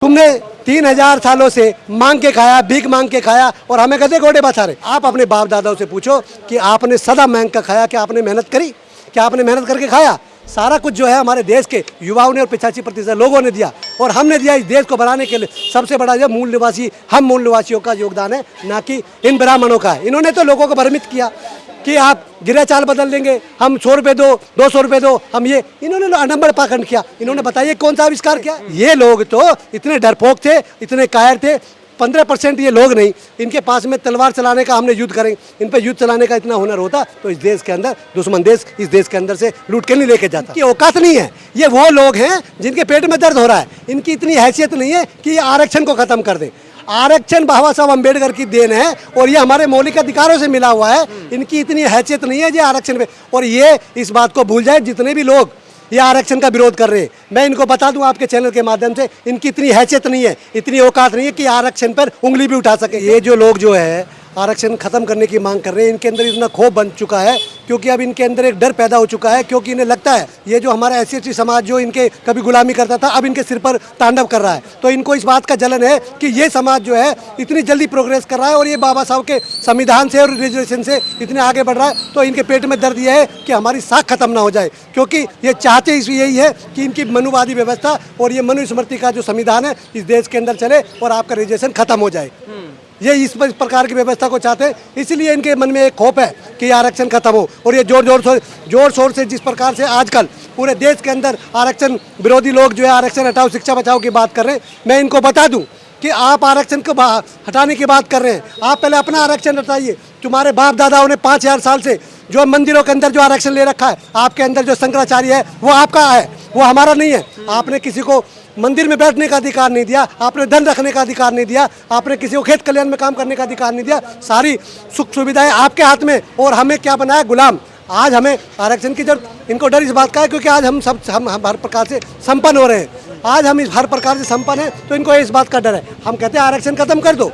तुमने 3000 सालों से मांग के खाया, भीख मांग के खाया और हमें कहते गोडे बचा रहे। आप अपने बाप दादाओं से पूछो कि आपने सदा मांग का खाया, क्या आपने मेहनत करी, क्या आपने मेहनत करके खाया? सारा कुछ जो है हमारे देश के युवाओं ने और 85% लोगों ने दिया और हमने दिया। इस देश को बनाने के लिए सबसे बड़ा जो मूल निवासी हम मूल निवासियों का योगदान है, ना कि इन ब्राह्मणों का। इन्होंने तो लोगों को भ्रमित किया कि आप गिरा चाल बदल देंगे, हम 100 रुपये दो, 200 रुपये दो, हम ये। इन्होंने नंबर पाखंड किया। इन्होंने बताइए कौन सा आविष्कार किया? ये लोग तो इतने डरपोक थे, इतने कायर थे। 15% ये लोग नहीं, इनके पास में तलवार चलाने का हमने युद्ध करें, इन पर युद्ध चलाने का इतना हुनर होता तो इस देश के अंदर दुश्मन देश इस देश के अंदर से लूट के नहीं लेके जाता। ये औकात नहीं है। ये वो लोग हैं जिनके पेट में दर्द हो रहा है। इनकी इतनी हैसियत नहीं है कि ये आरक्षण को खत्म कर दें। आरक्षण बाबा साहब अम्बेडकर की देन है और ये हमारे मौलिक अधिकारों से मिला हुआ है। इनकी इतनी हैसियत नहीं है ये आरक्षण पे, और ये इस बात को भूल जाए जितने भी लोग ये आरक्षण का विरोध कर रहे हैं। मैं इनको बता दूं आपके चैनल के माध्यम से, इनकी इतनी हैसियत नहीं है, इतनी औकात नहीं है कि आरक्षण पर उंगली भी उठा सके। ये जो लोग जो है आरक्षण खत्म करने की मांग कर रहे हैं, इनके अंदर इतना खौफ बन चुका है क्योंकि अब इनके अंदर एक डर पैदा हो चुका है, क्योंकि इन्हें लगता है ये जो हमारा SC समाज जो इनके कभी गुलामी करता था अब इनके सिर पर तांडव कर रहा है। तो इनको इस बात का जलन है कि ये समाज जो है इतनी जल्दी प्रोग्रेस कर रहा है और ये बाबा साहब के संविधान से और रिजर्वेशन से इतने आगे बढ़ रहा है। तो इनके पेट में दर्द ये है कि हमारी साख खत्म ना हो जाए, क्योंकि ये चाहते यही है कि इनकी मनुवादी व्यवस्था और ये मनुस्मृति का जो संविधान है इस देश के अंदर चले और आपका रिजर्वेशन खत्म हो जाए। ये इस प्रकार की व्यवस्था को चाहते हैं, इसलिए इनके मन में एक खौफ है कि आरक्षण खत्म हो। और ये जोर शोर से जिस प्रकार से आजकल पूरे देश के अंदर आरक्षण विरोधी लोग जो है आरक्षण हटाओ शिक्षा बचाओ की बात कर रहे हैं, मैं इनको बता दूं कि आप आरक्षण को हटाने की बात कर रहे हैं, आप पहले अपना आरक्षण हटाइए। तुम्हारे बाप दादाओं ने 5000 साल से जो मंदिरों के अंदर जो आरक्षण ले रखा है, आपके अंदर जो शंकराचार्य है वो आपका है, वो हमारा नहीं है। आपने किसी को मंदिर में बैठने का अधिकार नहीं दिया, आपने धन रखने का अधिकार नहीं दिया, आपने किसी को खेत कल्याण में काम करने का अधिकार नहीं दिया। सारी सुख सुविधाएं आपके हाथ में, और हमें क्या बनाया? गुलाम। आज हमें आरक्षण की जरूरत, इनको डर इस बात का है क्योंकि आज हम हर प्रकार से संपन्न हो रहे हैं। आज हम हर प्रकार से संपन्न हैं तो इनको इस बात का डर है। हम कहते हैं आरक्षण खत्म कर दो,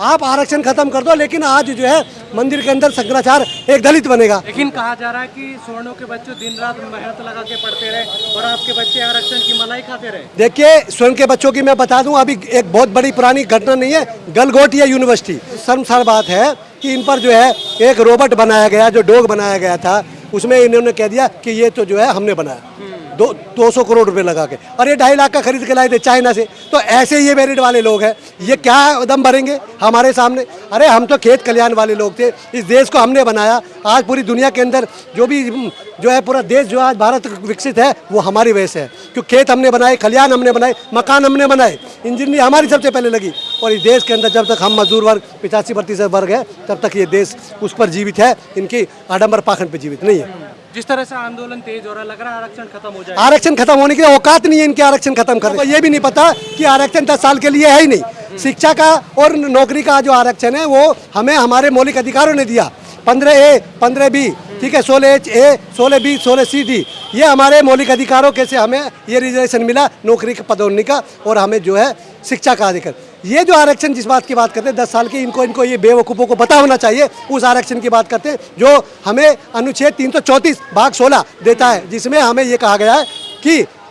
आप आरक्षण खत्म कर दो, लेकिन आज जो है मंदिर के अंदर शंकराचार्य एक दलित बनेगा। लेकिन कहा जा रहा है कि सवर्णों के बच्चे दिन रात मेहनत लगा के पढ़ते रहे और आपके बच्चे आरक्षण की मलाई खाते रहे। देखिए, स्वर्ण के बच्चों की मैं बता दूं, अभी एक बहुत बड़ी पुरानी घटना नहीं है, गलगोटिया यूनिवर्सिटी। शर्मसार बात है कि इन पर जो है एक रोबोट बनाया गया, जो डॉग बनाया गया था, उसमें इन्होंने कह दिया कि ये तो जो है हमने बनाया 200 करोड़ रुपए लगा के, और ये 2.5 लाख का खरीद के लाए थे चाइना से। तो ऐसे ये मेरिट वाले लोग हैं, ये क्या दम भरेंगे हमारे सामने? अरे हम तो खेत कल्याण वाले लोग थे, इस देश को हमने बनाया। आज पूरी दुनिया के अंदर जो है पूरा देश जो आज भारत विकसित है वो हमारी वजह से है, क्योंकि खेत हमने बनाए, खलियान हमने बनाए, मकान हमने बनाए, इंजीनियरिंग हमारी सबसे पहले लगी। और इस देश के अंदर जब तक हम मजदूर वर्ग 85% वर्ग है तब तक ये देश उस पर जीवित है, इनकी आडंबर पाखंड पर जीवित नहीं है। जिस तरह से आंदोलन तेज हो रहा है, लग रहा है आरक्षण खत्म हो जाए। आरक्षण खत्म होने की औकात नहीं है इनके आरक्षण खत्म करने। तो ये भी नहीं पता कि आरक्षण 10 साल के लिए है ही नहीं। शिक्षा का और नौकरी का जो आरक्षण है वो हमें हमारे मौलिक अधिकारों ने दिया। 15A, 15B, ठीक है, 16A, 16B, 16CD, ये हमारे मौलिक अधिकारों के से हमें ये रिजर्वेशन मिला नौकरी का, पदोन्नति का, और हमें जो है शिक्षा का अधिकार। ये जो आरक्षण जिस बात की बात करते हैं 10 साल की, इनको ये बेवकूफ़ों को पता होना चाहिए। उस आरक्षण की बात करते हैं जो हमें अनुच्छेद 334 भाग 16 देता है, जिसमें हमें ये कहा गया है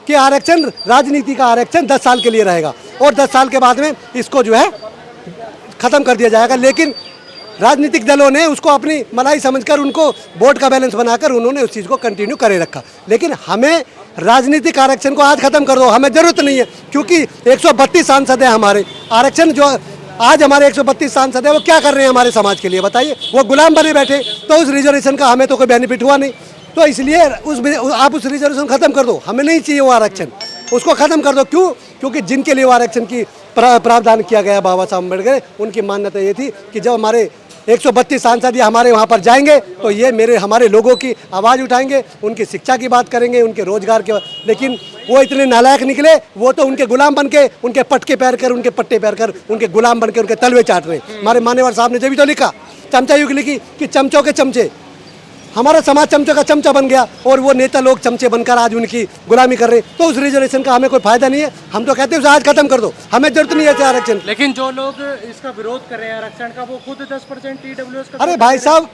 कि आरक्षण राजनीति का आरक्षण 10 साल के लिए रहेगा और 10 साल के बाद में इसको जो है ख़त्म कर दिया जाएगा। लेकिन राजनीतिक दलों ने उसको अपनी मलाई समझकर उनको वोट का बैलेंस बनाकर उन्होंने उस चीज़ को कंटिन्यू करे रखा। लेकिन हमें राजनीतिक आरक्षण को आज खत्म कर दो, हमें जरूरत नहीं है, क्योंकि 132 सांसद हैं हमारे। आरक्षण जो आज हमारे 132 सांसद है वो क्या कर रहे हैं हमारे समाज के लिए बताइए? वो गुलाम बने बैठे, तो उस रिजर्वेशन का हमें तो कोई बेनिफिट हुआ नहीं। तो इसलिए आप उस रिजर्वेशन खत्म कर दो, हमें नहीं चाहिए वो आरक्षण, उसको खत्म कर दो। क्यों? क्योंकि जिनके लिए वो आरक्षण की प्रावधान किया गया बाबा साहब अम्बेडकर, उनकी मान्यता ये थी कि जब हमारे 132 सांसद हमारे वहाँ पर जाएंगे तो ये हमारे लोगों की आवाज़ उठाएंगे, उनकी शिक्षा की बात करेंगे, उनके रोजगार के। लेकिन वो इतने नालायक निकले, वो तो उनके गुलाम बन के, उनके पटके पैर कर, उनके पट्टे पैर कर, उनके गुलाम बन के उनके तलवे चाट रहे। हमारे मान्यवर साहब ने जब भी तो लिखा, चमचा युग लिखी कि चमचों के चमचे, हमारा समाज चमचों का चमचा बन गया और वो नेता लोग चमचे बनकर आज उनकी गुलामी कर रहे। तो उस रिजर्वेशन का हमें कोई फायदा नहीं है। हम तो कहते हैं उसे आज खत्म कर दो, हमें जरूरत नहीं है आरक्षण। लेकिन जो लोग इसका विरोध कर रहे हैं आरक्षण का, वो खुद 10% TWS का। अरे भाई साहब,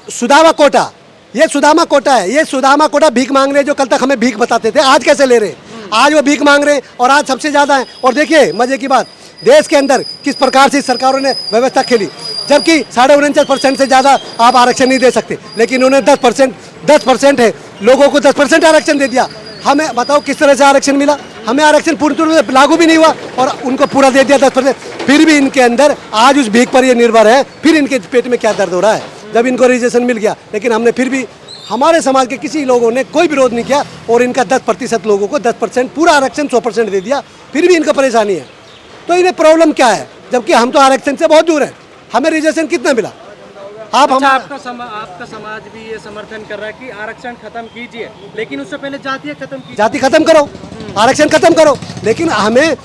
सुदामा कोटा, ये सुदामा कोटा है, ये सुदामा कोटा भीख मांग रहे जो कल तक हमें भीख बताते थे, आज कैसे ले रहे? आज वो भीख मांग रहे हैं और आज सबसे ज़्यादा है। और देखिए मजे की बात, देश के अंदर किस प्रकार से सरकारों ने व्यवस्था खेली, जबकि 49.5% से ज़्यादा आप आरक्षण नहीं दे सकते, लेकिन उन्होंने 10% है लोगों को 10% आरक्षण दे दिया। हमें बताओ किस तरह से आरक्षण मिला? हमें आरक्षण पूर्ण रूप से लागू भी नहीं हुआ और उनको पूरा दे दिया 10%। फिर भी इनके अंदर आज उस भीख पर ये निर्भर है, फिर इनके पेट में क्या दर्द हो रहा है जब इनको रिजर्वेशन मिल गया। लेकिन हमने फिर भी, हमारे समाज के किसी लोगों ने कोई विरोध नहीं किया और इनका 10% लोगों को 10% पूरा आरक्षण 100% दे दिया, फिर भी इनको परेशानी है। तो इन्हें प्रॉब्लम क्या है, जबकि हम तो आरक्षण से बहुत दूर हैं, हमें रिजर्वेशन कितना मिला? आप अच्छा, हम आपका समाज भी ये समर्थन कर रहा है कि आरक्षण खत्म कीजिए, लेकिन उससे पहले जाति खत्म कीजिए। जाति खत्म करो, आरक्षण खत्म करो, लेकिन हमें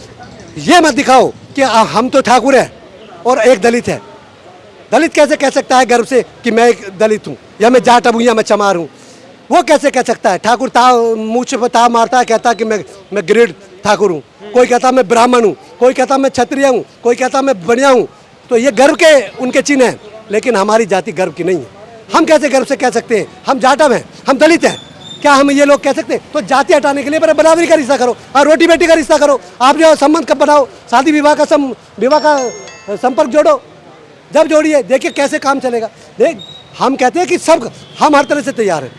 ये मत दिखाओ कि हम तो ठाकुर हैं और एक दलित है। दलित कैसे कह सकता है गर्व से कि मैं एक दलित हूँ, या मैं जाट हूँ, या मैं चमार हूँ? वो कैसे कह सकता है? ठाकुर मुँह पे ताव मारता है, कहता है कि मैं ग्रेड ठाकुर हूँ, कोई कहता मैं ब्राह्मण हूँ, कोई कहता मैं क्षत्रिय हूँ, कोई कहता मैं बढ़िया हूँ। तो ये गर्व के उनके चिन्ह हैं, लेकिन हमारी जाति गर्व की नहीं है। हम कैसे गर्व से कह सकते हैं हम जाटव हैं, हम दलित हैं? क्या हम ये लोग कह सकते हैं? तो जाति हटाने के लिए बराबरी का रिश्ता करो और रोटी बेटी का रिश्ता करो। आप जो संबंध कब बनाओ, शादी विवाह का संपर्क जोड़ो, जब जोड़िए देखिए कैसे काम चलेगा। देख, हम कहते हैं कि सब, हम हर तरह से तैयार हैं,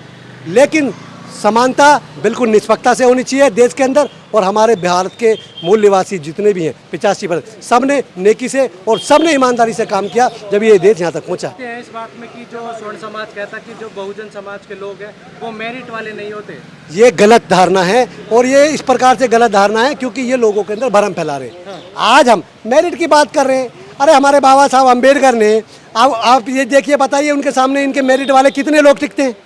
लेकिन समानता बिल्कुल निष्पक्षता से होनी चाहिए देश के अंदर। और हमारे भारत के मूल निवासी जितने भी हैं 85% सब ने नेकी से और सब ने ईमानदारी से काम किया, जब ये देश यहाँ तक पहुँचा। इस बात में कि जो स्वर्ण समाज कहता कि जो बहुजन समाज के लोग हैं वो मेरिट वाले नहीं होते, ये गलत धारणा है। और ये इस प्रकार से गलत धारणा है क्योंकि ये लोगों के अंदर भरम फैला रहे हैं। आज हम मेरिट की बात कर रहे हैं, अरे हमारे बाबा साहब अम्बेडकर ने, आप ये देखिए, बताइए उनके सामने इनके मेरिट वाले कितने लोग टिकते हैं?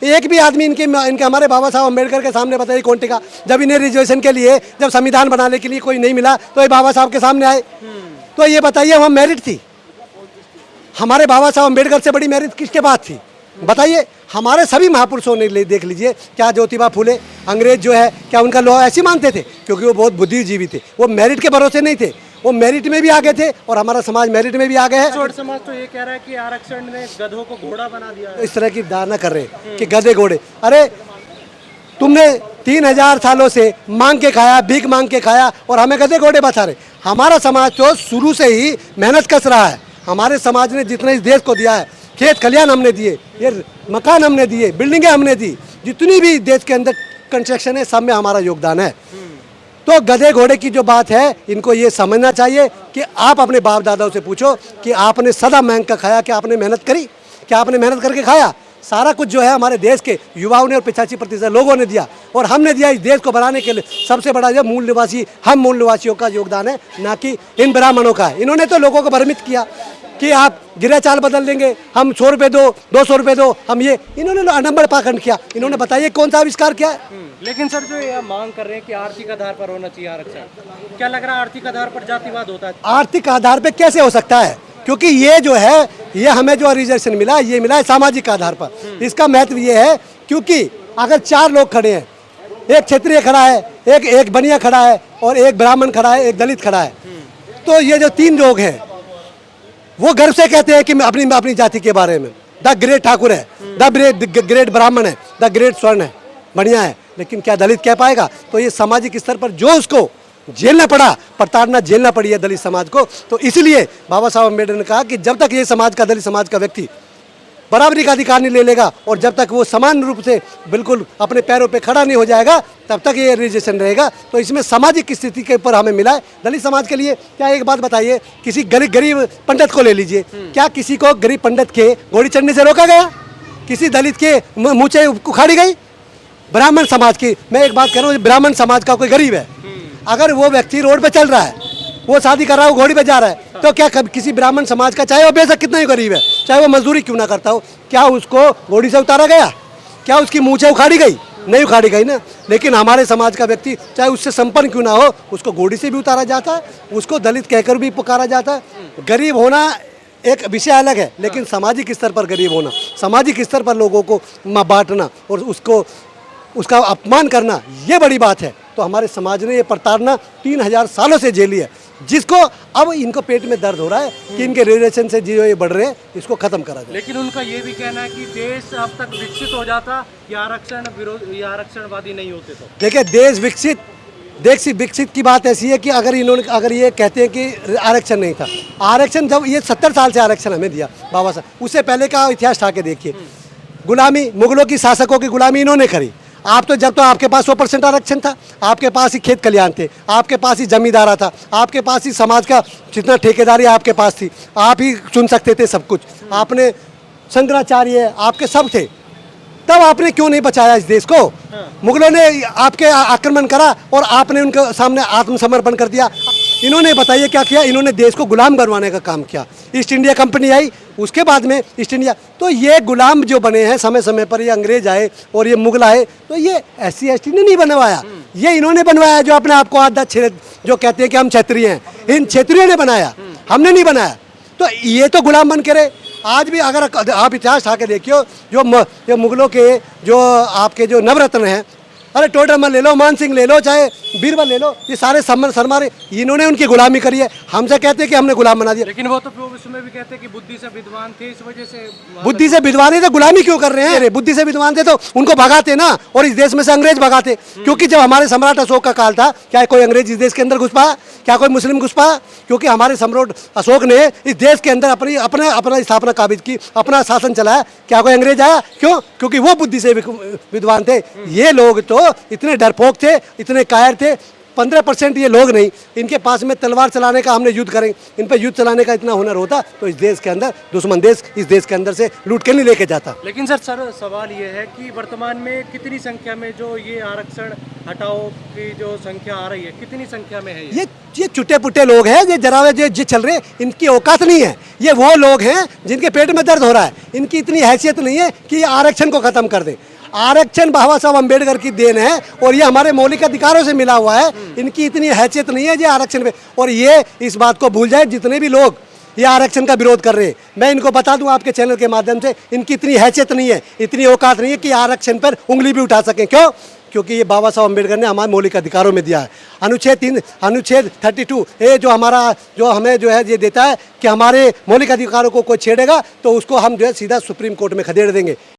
एक भी आदमी इनके हमारे बाबा साहब अम्बेडकर के सामने बताइए कौन टिका? जब इन्हें रिजर्वेशन के लिए, जब संविधान बनाने के लिए कोई नहीं मिला तो ये बाबा साहब के सामने आए। तो ये बताइए वहाँ मेरिट थी? हमारे बाबा साहब अम्बेडकर से बड़ी मेरिट किसके पास थी? बताइए। हमारे सभी महापुरुषों ने देख लीजिए, क्या ज्योतिबा फुले अंग्रेज जो है, क्या उनका लॉ ऐसे मानते थे? क्योंकि वो बहुत बुद्धिजीवी थे, वो मेरिट के भरोसे नहीं थे, वो मेरिट में भी आगे थे और हमारा समाज मेरिट में भी आगे है। छोड़ समाज तो ये कह रहा है कि आरक्षण ने गधों को घोड़ा बना दिया है। इस तरह की धारणा कर रहे हैं कि गधे घोड़े। अरे तुमने 3000 सालों से मांग के खाया, भीख मांग के खाया और हमें गधे घोड़े बता रहे। हमारा समाज तो शुरू से ही मेहनत कस रहा है। हमारे समाज ने जितना इस देश को दिया है, खेत खलियान हमने दिए, ये मकान हमने दिए, बिल्डिंगें हमने दी, जितनी भी देश के अंदर कंस्ट्रक्शन है सब में हमारा योगदान है। तो गधे घोड़े की जो बात है, इनको ये समझना चाहिए कि आप अपने बाप दादाओं से पूछो कि आपने सदा मांग का खाया, क्या आपने मेहनत करी? क्या आपने मेहनत करके खाया? सारा कुछ जो है हमारे देश के युवाओं ने और 85% लोगों ने दिया और हमने दिया। इस देश को बनाने के लिए सबसे बड़ा जो मूल निवासी, हम मूल निवासियों का योगदान है, ना कि इन ब्राह्मणों का है। इन्होंने तो लोगों को भ्रमित किया कि आप गिरा चाल बदल देंगे, हम 100 रुपये दो, 200 रुपये दो, हम ये, इन्होंने नंबर पाखंड किया। इन्होंने बताइए कौन सा आविष्कार किया है? लेकिन सर जो ये मांग कर रहे हैं कि आर्थिक आधार पर होना चाहिए आरक्षण, क्या लग रहा है आर्थिक आधार पर जातिवाद होता है? आर्थिक आधार पर कैसे हो सकता है? क्योंकि ये जो है, ये हमें जो रिजर्वेशन मिला, ये मिला है सामाजिक आधार पर। इसका महत्व ये है क्योंकि अगर 4 लोग खड़े हैं, एक क्षत्रिय खड़ा है, एक बनिया खड़ा है और एक ब्राह्मण खड़ा है, एक दलित खड़ा है, तो ये जो 3 लोग हैं वो गर्व से कहते हैं कि मैं अपनी जाति के बारे में, द ग्रेट ठाकुर है, द ग्रेट ब्राह्मण है, द ग्रेट स्वर्ण है, बढ़िया है। लेकिन क्या दलित कह पाएगा? तो ये सामाजिक स्तर पर जो उसको झेलना पड़ा, प्रताड़ना झेलना पड़ी है दलित समाज को, तो इसलिए बाबा साहब अम्बेडकर ने कहा कि जब तक ये समाज का, दलित समाज का व्यक्ति बराबरी का अधिकार नहीं ले लेगा और जब तक वो समान रूप से बिल्कुल अपने पैरों पे खड़ा नहीं हो जाएगा, तब तक ये रिजर्वेशन रहेगा। तो इसमें सामाजिक स्थिति के ऊपर हमें मिला है दलित समाज के लिए। क्या एक बात बताइए, किसी गरीब पंडित को ले लीजिए, क्या किसी को गरीब पंडित के घोड़ी चढ़ने से रोका गया? किसी दलित के मूंछें उखाड़ी गई? ब्राह्मण समाज की मैं एक बात कह रहा हूँ, ब्राह्मण समाज का कोई गरीब है, अगर वो व्यक्ति रोड पे चल रहा है, वो शादी कर रहा है, वो घोड़ी पे जा रहा है, तो क्या किसी ब्राह्मण समाज का, चाहे वो बेशक कितना ही गरीब है, चाहे वो मजदूरी क्यों ना करता हो, क्या उसको घोड़ी से उतारा गया? क्या उसकी मूंछें उखाड़ी गई? नहीं उखाड़ी गई ना। लेकिन हमारे समाज का व्यक्ति चाहे उससे संपन्न क्यों ना हो, उसको घोड़ी से भी उतारा जाता है, उसको दलित कहकर भी पुकारा जाता है। गरीब होना एक विषय अलग है, लेकिन सामाजिक स्तर पर गरीब होना, सामाजिक स्तर पर लोगों को बांटना और उसका अपमान करना, ये बड़ी बात है। तो हमारे समाज ने ये प्रताड़ना 3000 सालों से झेली है, जिसको अब इनको पेट में दर्द हो रहा है कि इनके रिलेशन से जो ये बढ़ रहे हैं, इसको खत्म करा जाए। लेकिन उनका ये भी कहना है कि देश अब तक विकसित हो जाता या आरक्षणवादी नहीं होते तो। देखिए, देश विकसित देश की विकसित की बात ऐसी है कि अगर ये कहते हैं कि आरक्षण नहीं था, आरक्षण जब ये 70 साल से आरक्षण हमें दिया बाबा साहब, उससे पहले का इतिहास था के देखिए, गुलामी, मुगलों की शासकों की गुलामी इन्होंने करी। आप तो जब तो आपके पास 100% आरक्षण था, आपके पास ही खेत खलिहान थे, आपके पास ही जमींदारा था, आपके पास ही समाज का जितना ठेकेदारी आपके पास थी, आप ही चुन सकते थे सब कुछ, आपने शंकराचार्य आपके सब थे, तब आपने क्यों नहीं बचाया इस देश को? मुगलों ने आपके आक्रमण करा और आपने उनके सामने आत्मसमर्पण कर दिया। इन्होंने बताइए क्या किया? इन्होंने देश को गुलाम बनवाने का काम किया। ईस्ट इंडिया कंपनी आई, उसके बाद में ईस्ट इंडिया, तो ये गुलाम जो बने हैं समय समय पर, ये अंग्रेज आए और ये मुगल आए, तो ये SC ST ने नहीं बनवाया, ये इन्होंने बनवाया जो अपने आप को आधा जो कहते हैं कि हम क्षत्रिय हैं, इन क्षत्रियों ने बनाया, हमने नहीं बनाया। तो ये तो गुलाम बन के रहे। आज भी अगर आप इतिहास उठा के देखियो, जो मुगलों के जो आपके जो नवरत्न हैं, अरे टोडरमल ले लो, मान सिंह ले लो, चाहे बीरबल ले लो, ये सारे सरमारे, इन्होंने उनकी गुलामी करी है। हमसे कहते हैं कि हमने गुलाम बना दिया, लेकिन वो तो उसमें भी कहते हैं कि बुद्धि से विद्वान थे, इस वजह से बुद्धि से विद्वान है तो गुलामी क्यों कर रहे हैं? अरे बुद्धि से विद्वान थे तो उनको भगाते ना, और इस देश में से अंग्रेज भगाते। क्योंकि जब हमारे सम्राट अशोक का काल था, क्या कोई अंग्रेज इस देश के अंदर घुस पाया? क्या कोई मुस्लिम घुस पाया? क्योंकि हमारे सम्राट अशोक ने इस देश के अंदर अपना स्थापना काबिज की, अपना शासन चलाया। क्या कोई अंग्रेज आया? क्यों? क्योंकि वो बुद्धि से विद्वान थे। ये लोग तो इतने डरपोक थे, इतने कायर थे। 15% ये लोग नहीं, इनके पास में तलवार चलाने का, हमने युद्ध करेंगे, इन पर युद्ध चलाने का इतना हुनर होता तो इस देश के अंदर दुश्मन देश इस देश के अंदर से लूट के नहीं लेके जाता। लेकिन सर सवाल ये है कि वर्तमान में कितनी संख्या में जो ये आरक्षण हटाओ की जो संख्या आ रही है, कितनी संख्या में है ये चुटे पुटे लोग हैं, ये जरावे जो चल रहे, इनकी औकात नहीं है। ये वो लोग हैं जिनके पेट में दर्द हो रहा है, इनकी इतनी हैसियत नहीं है कि ये आरक्षण को खत्म कर दें। आरक्षण बाबा साहब अम्बेडकर की देन है और ये हमारे मौलिक अधिकारों से मिला हुआ है। इनकी इतनी हैसियत नहीं है ये आरक्षण पे, और ये इस बात को भूल जाए जितने भी लोग ये आरक्षण का विरोध कर रहे हैं। मैं इनको बता दूं आपके चैनल के माध्यम से, इनकी इतनी हैसियत नहीं है, इतनी औकात नहीं है कि आरक्षण पर उंगली भी उठा सकें। क्यों? क्योंकि ये बाबा साहब अम्बेडकर ने हमारे मौलिक अधिकारों में दिया है। अनुच्छेद 32 ये जो हमें जो है ये देता है कि हमारे मौलिक अधिकारों को कोई छेड़ेगा तो उसको हम जो है सीधा सुप्रीम कोर्ट में खदेड़ देंगे।